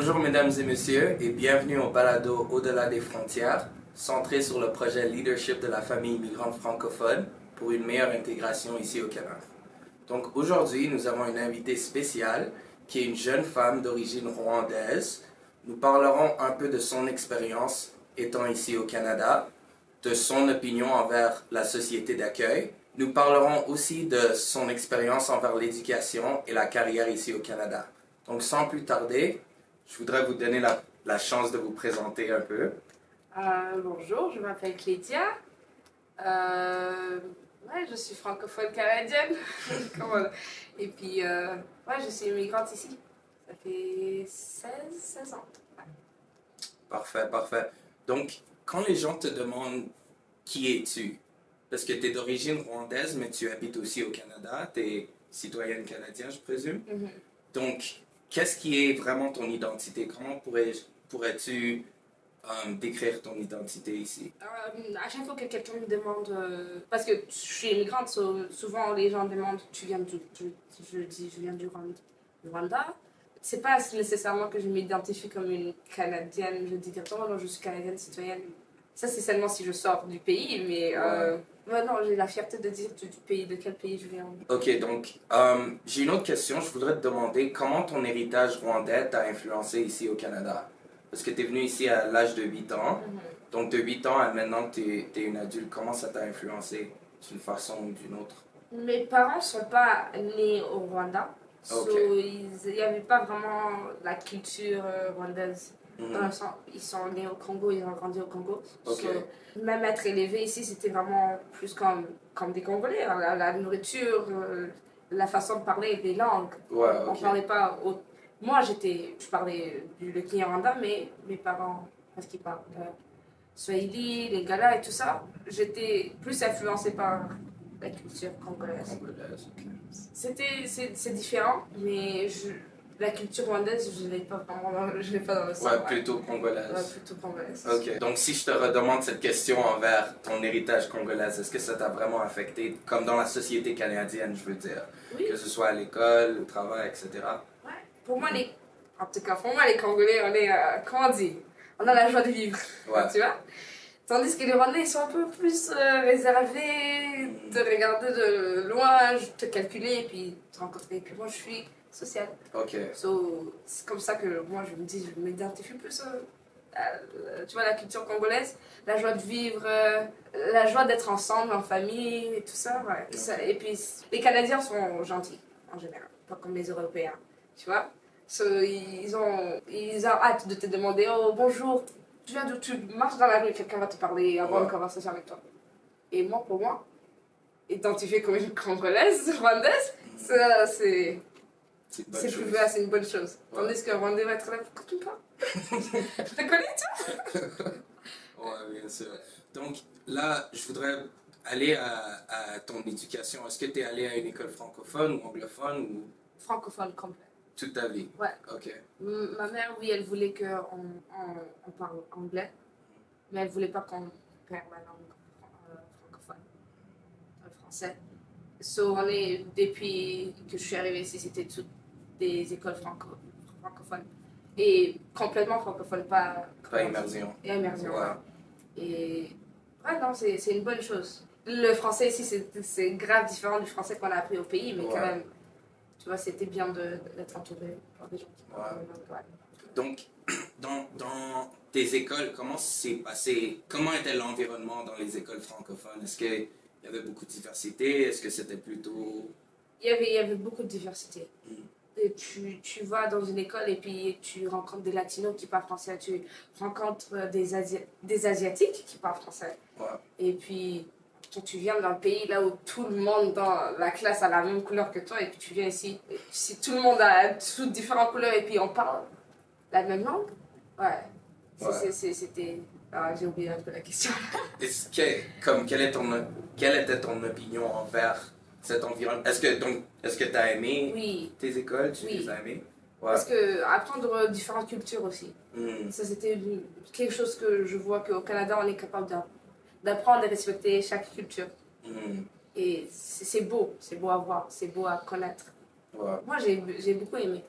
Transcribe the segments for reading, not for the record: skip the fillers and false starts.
Bonjour mesdames et messieurs et bienvenue au balado Au-delà des frontières, centré sur le projet Leadership de la famille immigrante francophone pour une meilleure intégration ici au Canada. Donc aujourd'hui, nous avons une invitée spéciale qui est une jeune femme d'origine rwandaise. Nous parlerons un peu de son expérience étant ici au Canada, de son opinion envers la société d'accueil. Nous parlerons aussi de son expérience envers l'éducation et la carrière ici au Canada. Donc sans plus tarder, je voudrais vous donner la chance de vous présenter un peu. Bonjour, je m'appelle Clédia. Je suis francophone canadienne. Et puis, je suis immigrante ici. Ça fait 16 ans. Parfait, parfait. Donc, quand les gens te demandent qui es-tu, parce que tu es d'origine rwandaise, mais tu habites aussi au Canada, tu es citoyenne canadienne, je présume. Donc, qu'est-ce qui est vraiment ton identité? Comment pourrais-tu décrire ton identité ici? À chaque fois que quelqu'un me demande, parce que je suis immigrante, souvent les gens demandent tu viens d'où? Je dis je viens du Rwanda. C'est pas nécessairement que je m'identifie comme une Canadienne, je dis directement non, je suis Canadienne citoyenne. Ça, c'est seulement si je sors du pays, mais non, j'ai la fierté de dire du pays, de quel pays je viens. Ok, donc j'ai une autre question. Je voudrais te demander comment ton héritage rwandais t'a influencé ici au Canada? Parce que tu es venue ici à l'âge de 8 ans. Donc de 8 ans à maintenant que tu es une adulte, comment ça t'a influencé d'une façon ou d'une autre? Mes parents ne sont pas nés au Rwanda. Okay. Il n'y avait pas vraiment la culture rwandaise. Dans le sens, ils sont nés au Congo, ils ont grandi au Congo. Même être élevé ici, c'était vraiment plus comme des Congolais. La nourriture, la façon de parler, les langues. On parlait pas. Moi, je parlais le Kinyarwanda, mais mes parents, parce qu'ils parlent Swahili, les Gala et tout ça, j'étais plus influencée par la culture congolaise. C'est différent, mais la culture rwandaise, je ne l'ai pas vraiment, je l'ai pas dans le sang. Plutôt congolaise. Ouais, plutôt congolaise. Ok, donc si je te redemande cette question envers ton héritage congolais, est-ce que ça t'a vraiment affecté, comme dans la société canadienne, je veux dire? Oui. Que ce soit à l'école, au travail, etc. Ouais, pour moi, en tout cas, pour moi, les Congolais, on est, comment on dit? On a la joie de vivre, tu vois? Tandis que les Rwandais, ils sont un peu plus réservés, te regarder de loin, te calculer, et puis te rencontrer. Et puis moi, je suis sociale. Ok. C'est comme ça que moi, je me dis, je m'identifie plus tu vois, la culture congolaise, la joie de vivre, la joie d'être ensemble, en famille, et tout ça, ouais. Et puis, les Canadiens sont gentils, en général, pas comme les Européens, tu vois. Ils ont hâte de te demander, oh, bonjour, tu viens d'où? Tu marches dans la rue, quelqu'un va te parler, avoir une conversation avec toi. Et moi, pour moi, identifiée comme une Congolaise, rwandaise, ça, c'est une bonne chose. Tandis qu'un Rwandais va être là, pourquoi tu me parles? Je te connais, tu vois? Ouais, bien sûr. Donc là, je voudrais aller à ton éducation. Est-ce que tu es allé à une école francophone ou anglophone ou... Francophone complet. Toute ta vie? Ouais. Ok. Ma mère, oui, elle voulait qu'on parle anglais, mais elle voulait pas qu'on perde la langue francophone, le français. Depuis que je suis arrivée ici, c'était toutes des écoles francophones. Et complètement francophones, pas immersion. Et immersion, ouais. Et non, c'est une bonne chose. Le français ici, c'est grave différent du français qu'on a appris au pays, mais quand même, tu vois, c'était bien d'être entouré par des gens qui parlent. Donc, dans tes écoles, comment s'est passé, comment était l'environnement dans les écoles francophones? Est-ce qu'il y avait beaucoup de diversité? Est-ce que c'était plutôt... Il y avait beaucoup de diversité. Et tu vas dans une école et puis tu rencontres des Latinos qui parlent français, tu rencontres des Asiatiques qui parlent français. Et puis, quand tu viens d'un pays là où tout le monde dans la classe a la même couleur que toi et puis tu viens ici, si tout le monde a toutes différentes couleurs et puis on parle la même langue, c'était... j'ai oublié un peu la question. Quelle était ton opinion envers cet environnement? Est-ce que tu as aimé tes écoles? Tu les as aimées? Parce que apprendre différentes cultures aussi. Ça, c'était quelque chose que je vois qu'au Canada, on est capable d'apprendre et respecter chaque culture. Et c'est beau à voir, c'est beau à connaître. Moi, j'ai beaucoup aimé.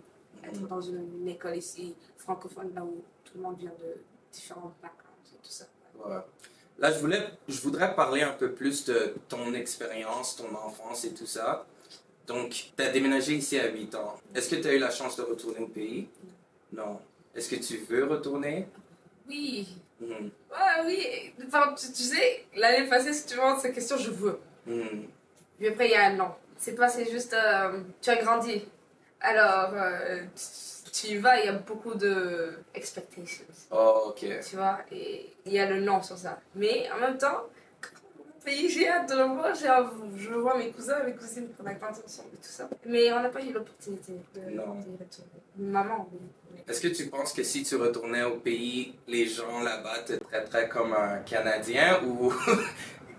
être dans une école ici francophone, là où tout le monde vient de différents backgrounds et tout ça. Ouais. Là, je voudrais parler un peu plus de ton expérience, ton enfance et tout ça. Donc, tu as déménagé ici à 8 ans. Est-ce que tu as eu la chance de retourner au pays? Non. Est-ce que tu veux retourner? Oui. Mhm. Ouais, oui. Enfin, tu sais, l'année passée, si tu me demandes cette question, je veux. Mhm. Puis après, il y a un an. C'est juste, tu as grandi. Alors, tu y vas, il y a beaucoup de expectations. Oh, ok. Tu vois, et il y a le non sur ça. Mais en même temps, mon pays, j'ai hâte de le voir. Je veux voir mes cousins, mes cousines, qu'on a grandi ensemble et tout ça. Mais on n'a pas eu l'opportunité d'y Non. retourner. Maman, oui. Est-ce que tu penses que si tu retournais au pays, les gens là-bas te traiteraient comme un Canadien ou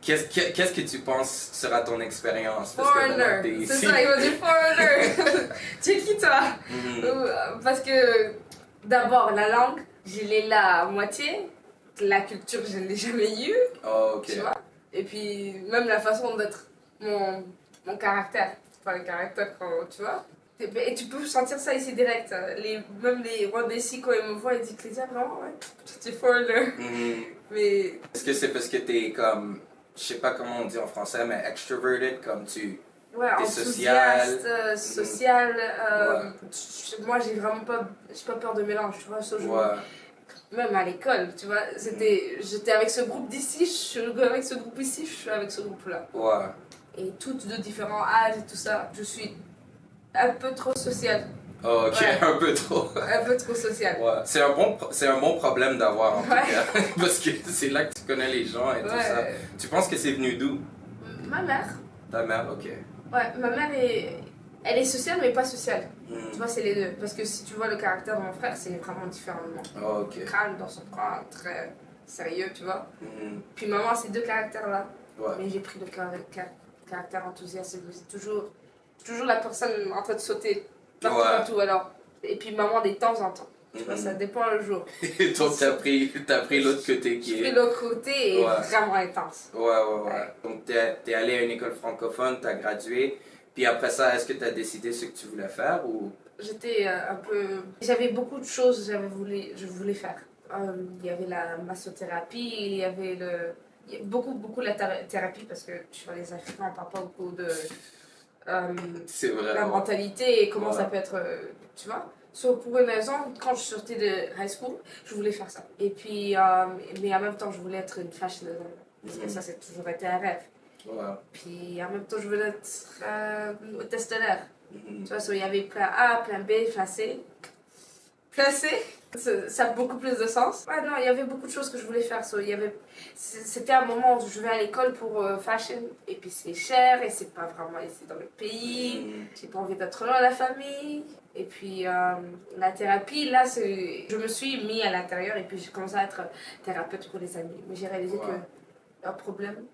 qu'est-ce que tu penses sera ton expérience? Parce que maintenant, t'es Foreigner, c'est ici. ça, il m'a dit foreigner. Tu es qui toi? Mhm. Parce que d'abord, la langue, je l'ai là à moitié. La culture, je ne l'ai jamais eue, Oh, ok. tu vois. Et puis, même la façon d'être, mon caractère. Enfin, le caractère, quand, tu vois. Et tu peux sentir ça ici direct. Même les Rwandais, quand ils me voient, ils disent Clésia, vraiment, ouais, tu es foreigner. Mhm. Mais Est-ce que c'est parce que t'es comme, je sais pas comment on dit en français, mais extroverted, comme tu... ouais, T'es enthousiaste, social. social. Ouais. Moi, j'ai pas peur de mélange, tu vois. Ouais. Même à l'école, tu vois. J'étais avec ce groupe d'ici, je suis avec ce groupe ici, je suis avec ce groupe-là. Ouais. Et toutes de différents âges et tout ça. Je suis un peu trop sociale. Oh, ok, Ouais. un peu trop. Un peu trop sociale. Ouais. C'est un bon problème d'avoir en tout Ouais. cas. Parce que c'est là que tu connais les gens et tout ça. Ouais. Tu penses que c'est venu d'où? Ma mère. Ta mère, ok. Ouais, ma mère elle est sociale mais pas sociale. Tu Hmm. vois, c'est les deux. Parce que si tu vois le caractère de mon frère, c'est vraiment différent de moi. Oh, ok. Calme dans son coin, très sérieux, tu vois. Hmm. Puis maman a ces deux caractères-là. Ouais. Mais j'ai pris le caractère enthousiaste. C'est toujours la personne en train de sauter partout, Ouais. partout. Alors. Et puis maman, des temps en temps. Tu vois, ça dépend le jour. Et donc t'as pris l'autre côté qui Je est... pris l'autre côté et Ouais. vraiment intense. Ouais. Donc t'es allé à une école francophone, t'as gradué. Puis après ça, est-ce que t'as décidé ce que tu voulais faire ou... J'étais un peu. J'avais beaucoup de choses que je voulais faire. Il y avait la massothérapie, il y a beaucoup la thérapie parce que tu vois, les Africains, on parle pas beaucoup de C'est vrai. la Ouais. mentalité et comment Ouais. ça peut être. Tu vois? Pour une raison, quand je sortais de high school, je voulais faire ça. Et puis, mais en même temps, je voulais être une fashion designer. Parce que ça, c'est toujours été un rêve. Ouais. Puis en même temps, je voulais être hôtesse de l'air. Mhm. Tu vois, il y avait plan A, plan B, plan C. Plan C, ça a beaucoup plus de sens. Ouais, non, il y avait beaucoup de choses que je voulais faire. C'était un moment où je vais à l'école pour fashion, et puis c'est cher, et c'est pas vraiment ici dans le pays. Mhm. J'ai pas envie d'être loin de la famille. Et puis la thérapie, là, je me suis mis à l'intérieur, et puis j'ai commencé à être thérapeute pour les amis. Mais j'ai réalisé Ouais. que un problème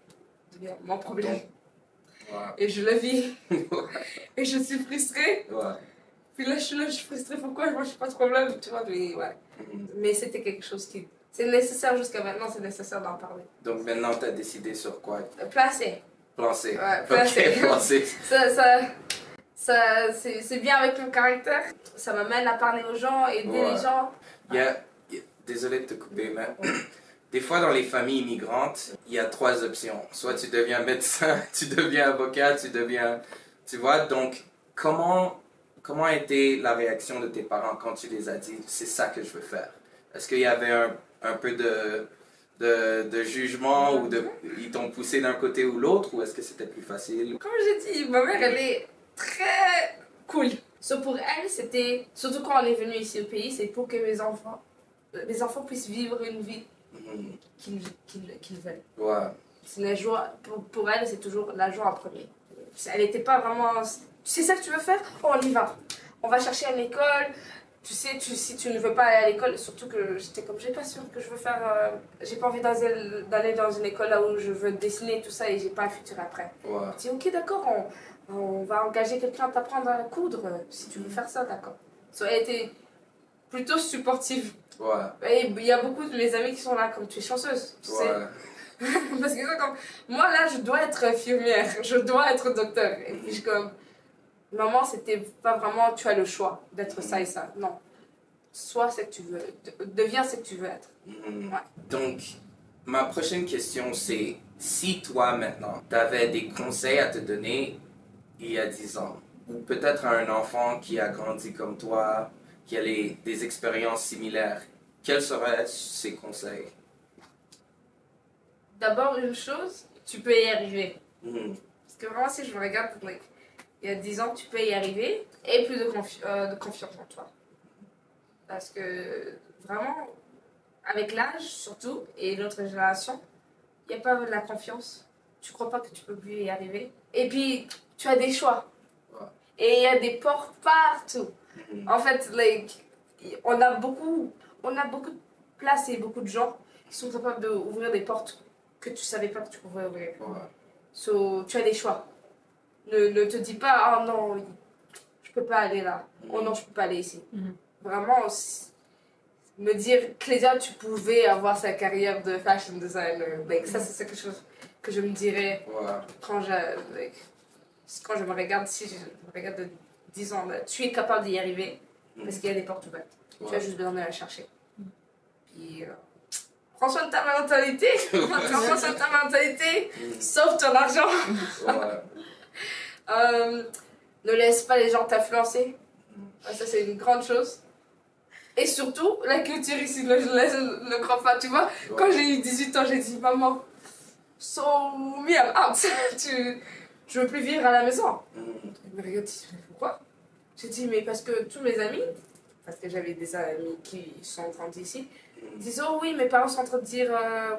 devient mon problème. Ouais. Et je le vis. Et je suis frustrée. Ouais. Puis là, je suis frustrée. Pourquoi moi, je suis pas de problème, tu vois. Mais ouais. Mhm. Mais c'était quelque chose qui... C'est nécessaire jusqu'à maintenant, c'est nécessaire d'en parler. Donc maintenant, t'as décidé sur quoi? Placer. Plancer. Ouais, placer. Ok, plancer. C'est bien avec mon caractère. Ça m'amène à parler aux gens, aider Ouais. les gens. Désolé de te couper, mais des fois dans les familles immigrantes, il y a trois options. Soit tu deviens médecin, tu deviens avocat, tu vois, donc comment a été la réaction de tes parents quand tu les as dit c'est ça que je veux faire? Est-ce qu'il y avait un peu de jugement ou ils t'ont poussé d'un côté ou l'autre ou est-ce que c'était plus facile? Comme j'ai dit, ma mère, elle est très cool. Pour elle, c'était, surtout quand elle est venue ici au pays, c'est pour que mes enfants puissent vivre une vie Mhm. qu'ils veulent. Ouais. C'est la joie, pour elle, c'est toujours la joie en premier. Elle n'était pas vraiment. C'est ça que tu veux faire? Oh, on y va. On va chercher une école. Tu sais, si tu ne veux pas aller à l'école, surtout que j'étais comme, j'ai pas sûr que je veux faire. J'ai pas envie d'aller dans une école là où je veux dessiner tout ça et j'ai pas un futur après. Ouais. Je dis, ok, d'accord, on va engager quelqu'un à t'apprendre à coudre si tu veux faire ça, d'accord. Elle était plutôt supportive. Ouais. Et il y a beaucoup de mes amis qui sont là, comme tu es chanceuse, tu sais. Ouais. Parce que comme, moi là, je dois être infirmière, je dois être docteur. Et puis je comme, Maman, c'était pas vraiment tu as le choix d'être ça et ça. Non. Sois ce que tu veux. Deviens ce que tu veux être. Ouais. Donc, ma prochaine question, c'est si toi, maintenant, tu avais des conseils à te donner il y a 10 ans, ou peut-être à un enfant qui a grandi comme toi, qui a des expériences similaires, quels seraient ces conseils? D'abord, une chose, tu peux y arriver. Mhm. Parce que vraiment, si je me regarde, like, il y a 10 ans, tu peux y arriver. Et plus de confiance en toi. Parce que vraiment, avec l'âge surtout, et l'autre génération, il n'y a pas de la confiance. Tu crois pas que tu peux plus y arriver. Et puis, tu as des choix. Ouais. Et il y a des portes partout. Mhm. En fait, like, on a beaucoup de places et beaucoup de gens qui sont capables d'ouvrir des portes que tu savais pas que tu pouvais ouvrir. Ouais. So, tu as des choix. Ne te dis pas, ah non, je peux pas aller là. Oh non, je peux pas aller ici. Vraiment, me dire, Clédia, tu pouvais avoir sa carrière de fashion designer. Like, ça, c'est quelque chose que je me dirais Ouais. quand quand je me regarde, si je me regarde de 10 ans, là, tu es capable d'y arriver parce qu'il y a des portes ouvertes. Ouais. Tu as juste besoin de la chercher. Puis, prends soin de ta mentalité. Prends soin de ta mentalité. Sauve ton argent. Ouais. Ne laisse pas les gens t'influencer. Ça, c'est une grande chose. Et surtout, la culture ici, ne crois pas. Tu vois, quand j'ai eu 18 ans, j'ai dit, maman, so me, I'm out. Je veux plus vivre à la maison. Elle me regarde, mais pourquoi? J'ai dit, mais parce que tous mes amis, parce que j'avais des amis qui sont grandis ici, disent, oh oui, mes parents sont en train de dire,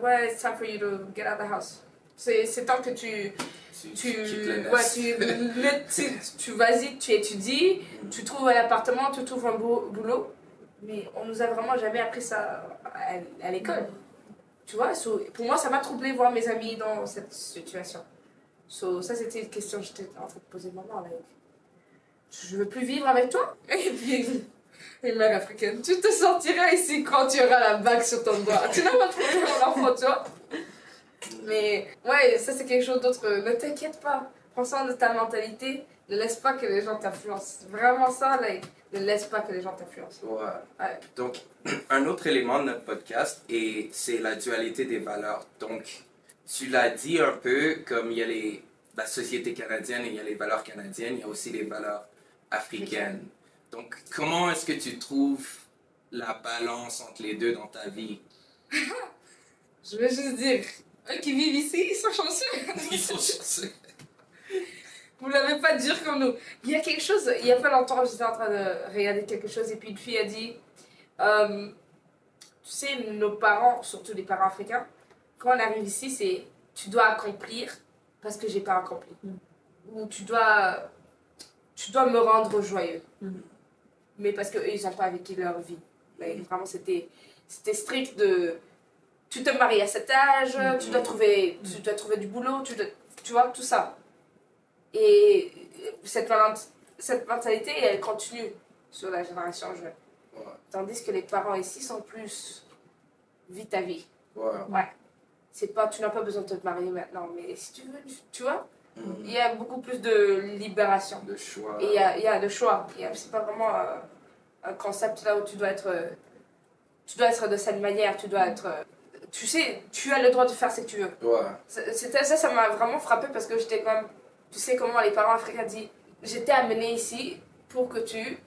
ouais, it's time for you to get out of the house. C'est temps que tu vas-y, tu étudies, tu trouves un appartement, tu trouves un boulot. Mais on nous a vraiment jamais appris ça à l'école. Tu vois, pour moi, ça m'a troublé voir mes amis dans cette situation. Ça, c'était une question que j'étais en train de poser maman. Like, je veux plus vivre avec toi. Et puis, une mère africaine, tu te sentiras ici quand tu auras la bague sur ton doigt. Tu n'as pas trouvé mon enfant, tu vois. Mais ouais, ça c'est quelque chose d'autre. Ne t'inquiète pas. Prends soin de ta mentalité. Ne laisse pas que les gens t'influencent. Vraiment ça, like, ne laisse pas que les gens t'influencent. Ouais. Donc, un autre élément de notre podcast, c'est la dualité des valeurs. Donc, tu l'as dit un peu, comme il y a la société canadienne et il y a les valeurs canadiennes, il y a aussi les valeurs africaines. Donc, comment est-ce que tu trouves la balance entre les deux dans ta vie? Je veux juste dire, eux qui vivent ici, ils sont chanceux. Ils sont chanceux. Vous l'avez pas dur comme nous. Il y a quelque chose, il y a pas longtemps, j'étais en train de regarder quelque chose et puis une fille a dit, tu sais, nos parents, surtout les parents africains, quand on arrive ici, c'est tu dois accomplir parce que j'ai pas accompli. Ou tu dois me rendre joyeux. Mais parce qu'eux, ils n'ont pas vécu leur vie. Like, vraiment, c'était strict de... Tu te maries à cet âge, tu dois trouver du boulot, tu vois, tout ça. Et cette mentalité, elle continue sur la génération jeune. Ouais. Tandis que les parents ici sont plus... Vis ta vie. Ouais. C'est pas, tu n'as pas besoin de te marier maintenant, mais si tu veux, tu vois, il y a beaucoup plus de libération. De choix. Et il y a le choix. C'est pas vraiment un concept là où tu dois être de cette manière, tu dois être... tu sais, tu as le droit de faire ce que tu veux. Ouais. Ça m'a vraiment frappé parce que j'étais comme... Tu sais comment les parents africains disent, j'étais amenée ici pour que tu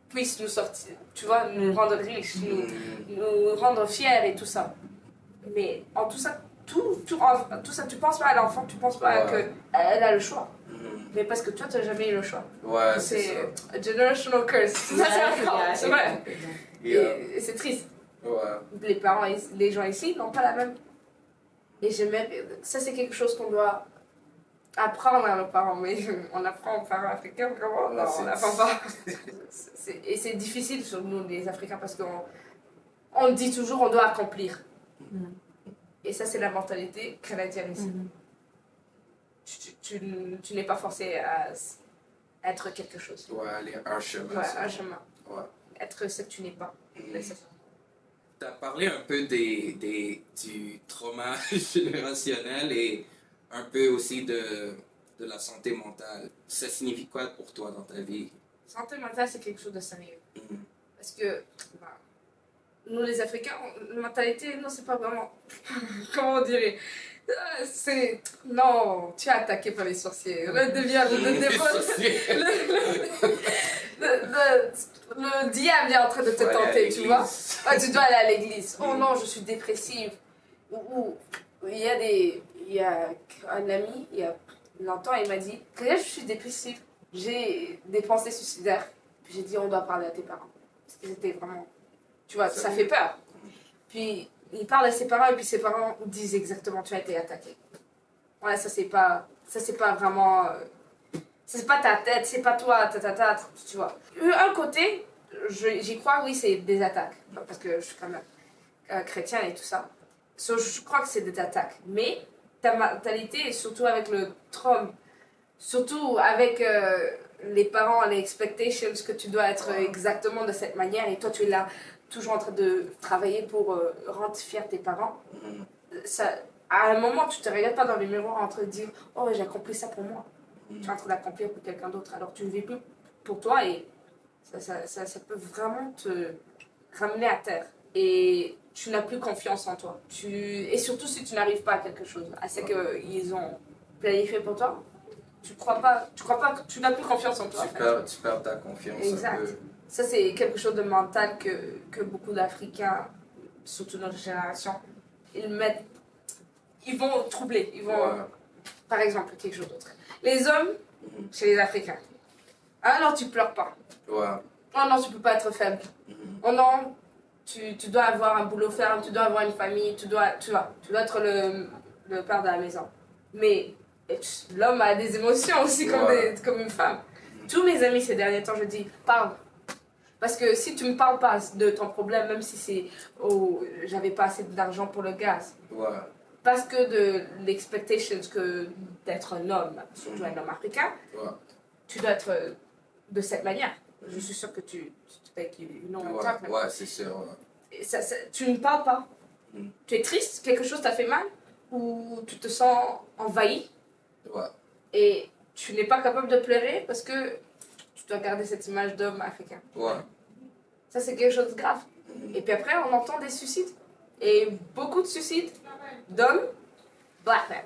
puisses nous sortir, tu vois, nous rendre riches, nous rendre fiers et tout ça. Mais en tout ça, tu penses pas à l'enfant, tu penses pas qu'elle a le choix. Mais parce que toi, tu n'as jamais eu le choix. Ouais, c'est a generational curse. Ça, c'est vrai. Et c'est triste. Ouais. Les gens ici n'ont pas la même. Et ça, c'est quelque chose qu'on doit apprendre à nos parents. Mais on apprend aux parents africains, vraiment, non, on n'apprend pas. Et c'est difficile sur nous, les Africains, parce qu'on dit toujours on doit accomplir. Et ça, c'est la mentalité canadienne ici. Tu n'es pas forcé à être quelque chose. Ouais, aller un chemin. Ouais, un chemin. Ouais. Être ce que tu n'es pas. Tu as parlé un peu du trauma générationnel et un peu aussi de de la santé mentale, ça signifie quoi pour toi dans ta vie? Santé mentale, c'est quelque chose de sérieux. Mhm. Parce que bah, nous, les Africains, la mentalité, non, c'est pas vraiment. Comment on dirait? C'est. Non, tu es attaqué par les sorciers. Le diable est en train de te tenter, tu vois. Ah, tu dois aller à l'église. Oh non, je suis dépressive. Ou il y a un ami, il y a longtemps, il m'a dit que là, je suis dépressive. J'ai des pensées suicidaires. Puis j'ai dit, on doit parler à tes parents. Parce qu'ils étaient vraiment. Tu vois, ça fait peur. Puis il parle à ses parents et puis ses parents disent exactement tu as été attaqué. Ouais, ça c'est pas vraiment. Ça c'est pas ta tête, c'est pas toi, tu vois. Un côté, j'y crois, oui, c'est des attaques. Parce que je suis quand même chrétien et tout ça. So, je crois que c'est des attaques. Mais ta mentalité, surtout avec le trauma, surtout avec les parents, les expectations, que tu dois être exactement de cette manière et toi tu es là toujours en train de travailler pour rendre fier tes parents. Ça, à un moment, tu te regardes pas dans le miroir en train de dire « Oh, j'ai accompli ça pour moi. » Tu es en train d'accomplir pour quelqu'un d'autre. Alors tu ne vis plus pour toi et ça peut vraiment te ramener à terre. Et tu n'as plus confiance en toi. Et surtout si tu n'arrives pas à quelque chose, à ce qu'ils ont planifié pour toi, tu n'as plus confiance en toi. Tu perds ta confiance. Exact. Un peu. Ça, c'est quelque chose de mental que beaucoup d'Africains, surtout notre génération, ils vont troubler. Ils vont, par exemple, quelque chose d'autre. Les hommes, chez les Africains, ah non, tu pleures pas. Ouais. Oh non, tu peux pas être faible. Oh non, tu dois avoir un boulot ferme, tu dois avoir une famille, tu dois être le père de la maison. Mais l'homme a des émotions aussi comme une femme. Tous mes amis ces derniers temps, je dis, parle. Parce que si tu me parles pas de ton problème, même si c'est j'avais pas assez d'argent pour le gaz. Parce que de l'expectation que d'être un homme, surtout un homme africain, tu dois être de cette manière. Je suis sûre que tu ouais, c'est sûr. Tu ne parles pas. Tu es triste, quelque chose t'a fait mal, ou tu te sens envahi. Et tu n'es pas capable de pleurer parce que tu dois garder cette image d'homme africain. Ça, c'est quelque chose de grave. Et puis après, on entend des suicides. Et beaucoup de suicides d'hommes black men.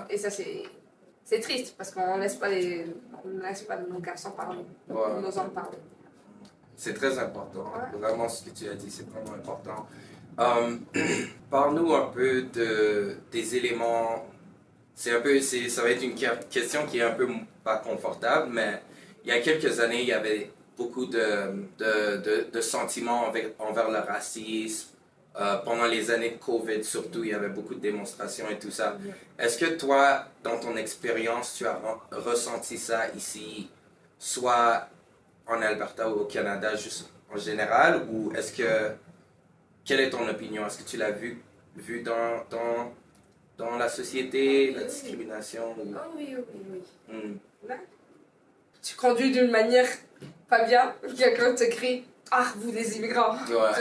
Et ça, c'est triste parce qu'on ne laisse pas nos garçons parler, nos hommes parler. C'est très important. Vraiment, ce que tu as dit, c'est vraiment important. Parle-nous un peu des éléments. Ça va être une question qui est un peu pas confortable, mais il y a quelques années, il y avait beaucoup de sentiments envers le racisme. Pendant les années de COVID, surtout, il y avait beaucoup de démonstrations et tout ça. Est-ce que toi, dans ton expérience, tu as ressenti ça ici, soit en Alberta ou au Canada, juste en général, ou quelle est ton opinion? Est-ce que tu l'as vu dans la société, la discrimination? Oh oui. Tu conduis d'une manière pas bien, quelqu'un te crie « Ah, vous les immigrants !» Tu vois?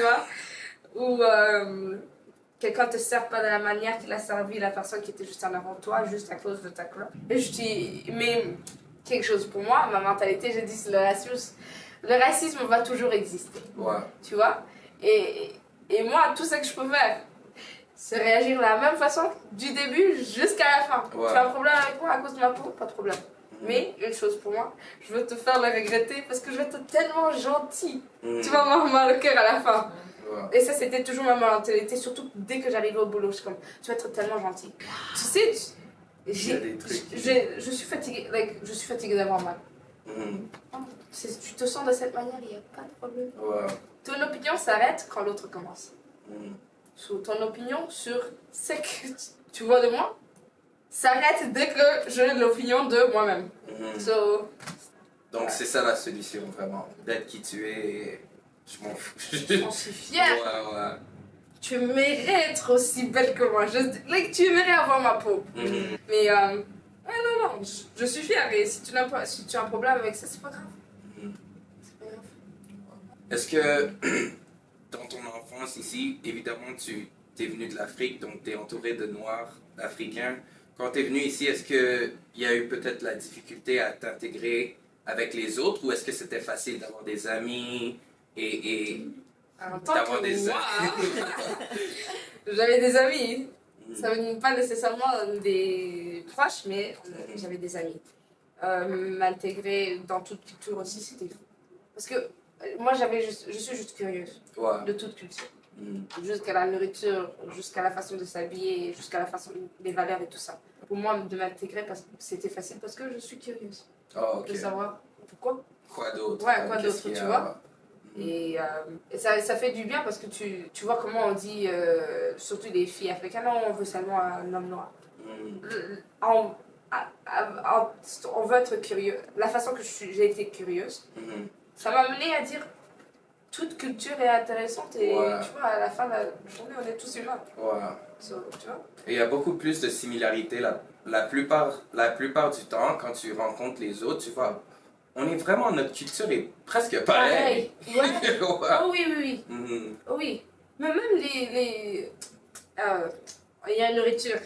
Ou quelqu'un te sert pas de la manière qu'il a servi la personne qui était juste en avant de toi, juste à cause de ta couleur. Et je dis, mais quelque chose pour moi, ma mentalité, je dis, c'est le racisme. Le racisme va toujours exister. Tu vois? Et moi, tout ce que je peux faire, c'est réagir de la même façon du début jusqu'à la fin. Tu as un problème avec moi à cause de ma peau? Pas de problème. Mais une chose pour moi, je veux te faire le regretter parce que je vais être tellement gentil. Tu vas m'avoir mal au cœur à la fin. Et ça, c'était toujours ma mentalité, surtout dès que j'arrivais au boulot. Je suis comme, tu vas être tellement gentil. Tu sais, je suis fatiguée d'avoir mal. Tu te sens de cette manière, il n'y a pas de problème. Ton opinion s'arrête quand l'autre commence. Ton opinion sur ce que tu vois de moi s'arrête dès que j'ai l'opinion de moi-même. Donc c'est ça la solution, vraiment. D'être qui tu es, je m'en fous. J'en suis fière. Tu aimerais être aussi belle que moi. Tu aimerais avoir ma peau. Mais non, je suis fière. Et si tu as un problème avec ça, c'est pas grave. Est-ce que dans ton enfance ici, évidemment, tu es venu de l'Afrique, donc tu es entouré de Noirs africains. quand tu es venu ici, est-ce qu'il y a eu peut-être la difficulté à t'intégrer avec les autres ou est-ce que c'était facile d'avoir des amis et En tant d'avoir que des moi, amis? j'avais des amis. Ça ne veut pas nécessairement des proches, mais j'avais des amis. M'intégrer dans toute culture aussi, c'était fou. Parce que moi, je suis juste curieuse Ouais. de toute culture. Mm. Jusqu'à la nourriture, jusqu'à la façon de s'habiller, jusqu'à la façon des valeurs et tout ça. Pour moi, de m'intégrer, c'était facile parce que je suis curieuse Oh, ok. de savoir pourquoi. Quoi d'autre? Ouais, quoi Qu'est-ce d'autre, qu'il y tu a? vois. Et ça fait du bien parce que tu vois comment on dit, surtout les filles africaines, non, on veut seulement un homme noir. Mm. On, on veut être curieux. La façon que j'ai été curieuse, Mhm. ça m'a amené à dire toute culture est intéressante et Ouais. tu vois, à la fin de la journée, on est tous humains. Ouais. So, tu vois? Et il y a beaucoup plus de similarités la plupart du temps quand tu rencontres les autres, tu vois. On est vraiment, notre culture est presque pareille. Ouais. Ouais. Oh oui, oui, oui. Mhm. Oh oui. Mais même il y a une nourriture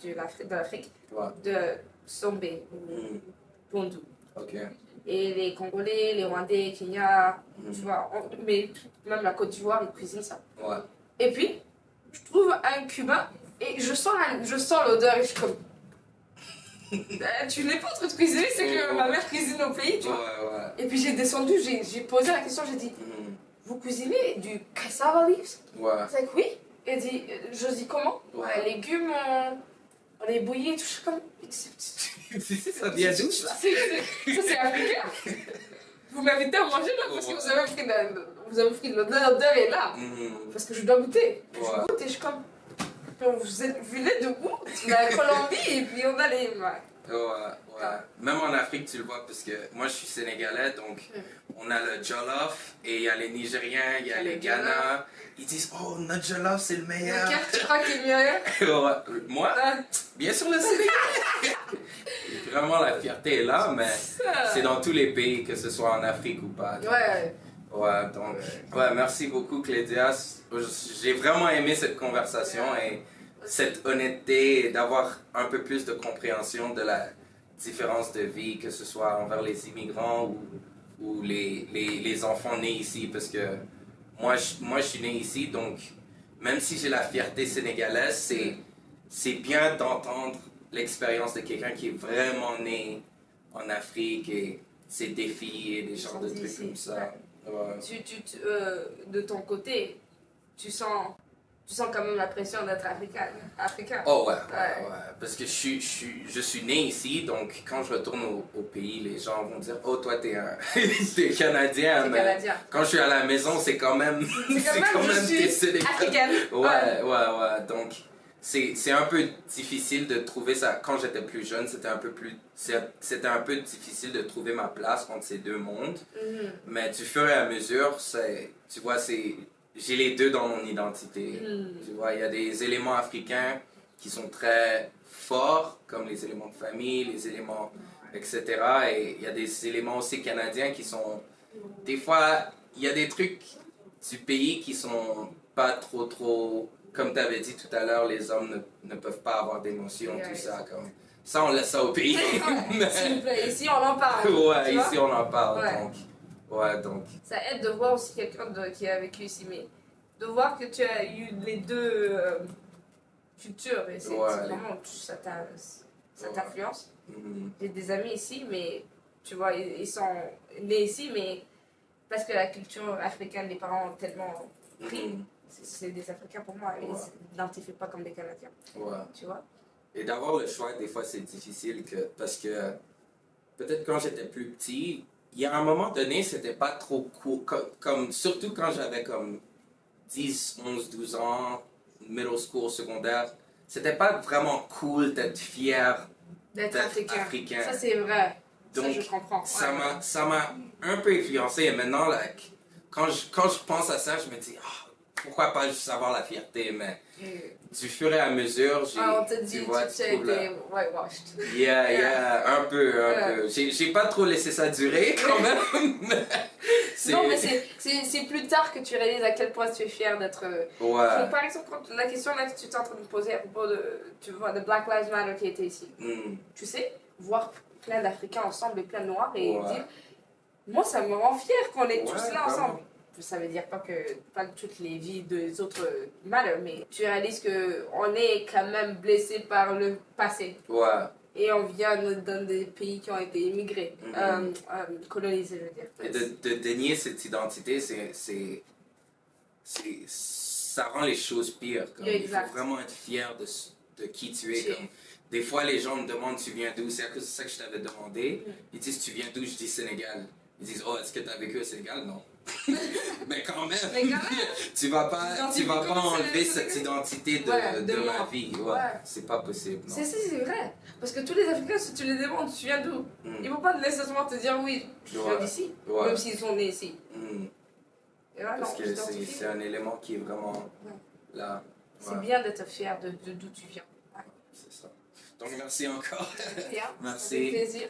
de l'Afrique, Ouais. de Sombé ou Mhm. Pondu. Ok. Et les Congolais, les Rwandais, Kenya, Mhm. tu vois, mais même la Côte d'Ivoire, ils cuisinent ça. Ouais. Et puis, je trouve un Cubain et je sens l'odeur et je suis comme. Tu n'es pas en train de cuisiner, c'est que ma mère cuisine au pays, tu vois. Ouais, ouais. Et puis j'ai descendu, j'ai posé la question, j'ai dit, Mhm. vous cuisinez du cassava leaves? Ouais. C'est que oui. Elle dit, je dis comment? Ouais. Les légumes, on les bouillit et tout, je suis comme. Ça vient d'où? Ça c'est africain. Vous m'invitez à manger là parce que vous avez pris l'odeur est là. Mhm. Parce que je dois goûter. Je Ouais. goûte et je suis comme. Vous venez de où? La Colombie et puis on a les. Ouais, ouais. Même en Afrique, tu le vois, parce que moi, je suis sénégalais, donc on a le jollof, et il y a les Nigériens, il y a les Ghana. Ils disent, oh, notre jollof, c'est le meilleur. Lequel tu crois qu'il est meilleur? Ouais. Moi, bien sûr, le Sénégal. Vraiment, la fierté est là, mais c'est dans tous les pays, que ce soit en Afrique ou pas. Donc, Ouais. ouais, donc, ouais, merci beaucoup, Clédia. J'ai vraiment aimé cette conversation et cette honnêteté et d'avoir un peu plus de compréhension de la différence de vie, que ce soit envers les immigrants ou les enfants nés ici. Parce que moi, je suis né ici, donc même si j'ai la fierté sénégalaise, c'est bien d'entendre l'expérience de quelqu'un qui est vraiment né en Afrique et ses défis et des genres de trucs Ici, comme ça. Ouais. De ton côté, tu sens quand même la pression d'être africain. Oh ouais, Ouais. ouais. Parce que je suis né ici, donc quand je retourne au pays, les gens vont dire, oh toi t'es t'es Canadien, T'es mais Canadien. quand je suis à la maison, c'est quand même C'est quand même, je t'es suis Sénégalais. africaine. Ouais. Donc c'est un peu difficile de trouver ça. Quand j'étais plus jeune, c'était un peu difficile de trouver ma place entre ces deux mondes. Mhm. Mais du fur et à mesure, tu vois, j'ai les deux dans mon identité. Tu vois, il y a des éléments africains qui sont très forts, comme les éléments de famille, les éléments, etc. Et il y a des éléments aussi canadiens qui sont... Des fois, il y a des trucs du pays qui sont pas trop... Comme tu avais dit tout à l'heure, les hommes ne peuvent pas avoir d'émotions, Yeah, tout ça. Comme, ça, on laisse ça au pays. Ouais, s'il vous plaît, ici on en parle. Ouais, tu vois? ici on en parle, Ouais. donc... Ça aide de voir aussi quelqu'un qui a vécu ici, mais de voir que tu as eu les deux cultures, et c'est vraiment ça t'influence. Mhm. J'ai des amis ici, mais tu vois, ils sont nés ici, mais parce que la culture africaine, les parents ont tellement pris. Mhm. C'est des Africains pour moi, ils ne s'identifient pas comme des Canadiens. Ouais. Tu vois? Et d'avoir le choix, des fois, c'est difficile parce que peut-être quand j'étais plus petit, il y a un moment donné, c'était pas trop cool. Surtout quand j'avais comme 10, 11, 12 ans, middle school, secondaire, c'était pas vraiment cool d'être fier D'être d'être africain. africain. Ça, c'est vrai. Donc, ça, je comprends. Ça Ouais. m'a un peu influencé. Et maintenant, là, quand je pense à ça, je me dis, pourquoi pas juste avoir la fierté, mais du fur et à mesure, on te dit, tu vois, tu as été whitewashed. Yeah, un peu. J'ai pas trop laissé ça durer quand même. Non, mais c'est C'est plus tard que tu réalises à quel point tu es fier d'être. Ouais. Donc, par exemple, quand la question là que tu es en train de me poser à propos de, tu vois, de Black Lives Matter qui était ici, tu sais, voir plein d'Africains ensemble et plein de Noirs et dire, moi ça me rend fier qu'on est tous là ensemble. Ça veut dire pas que pas toutes les vies des autres matter, mais tu réalises que on est quand même blessé par le passé. Ouais. Et on vient dans des pays qui ont été immigrés, colonisés, je veux dire. Et de dénier cette identité, ça rend les choses pires. Il faut vraiment être fier de qui tu es. Comme, des fois, les gens me demandent tu viens d'où, c'est à cause de ça que je t'avais demandé. Ils disent tu viens d'où, je dis Sénégal. Ils disent oh, est-ce que tu as vécu au Sénégal? Non. Mais quand même, tu vas pas enlever cette identité de ma vie. Ouais. C'est pas possible. C'est vrai. Parce que tous les Africains, si tu les demandes, tu viens d'où? Ils vont pas nécessairement te dire oui, je viens d'ici, même s'ils sont nés ici. Et là, parce que c'est un élément qui est vraiment là. C'est bien d'être fier de d'où tu viens. C'est ça. Donc merci encore. Bien. Merci. Ça fait plaisir.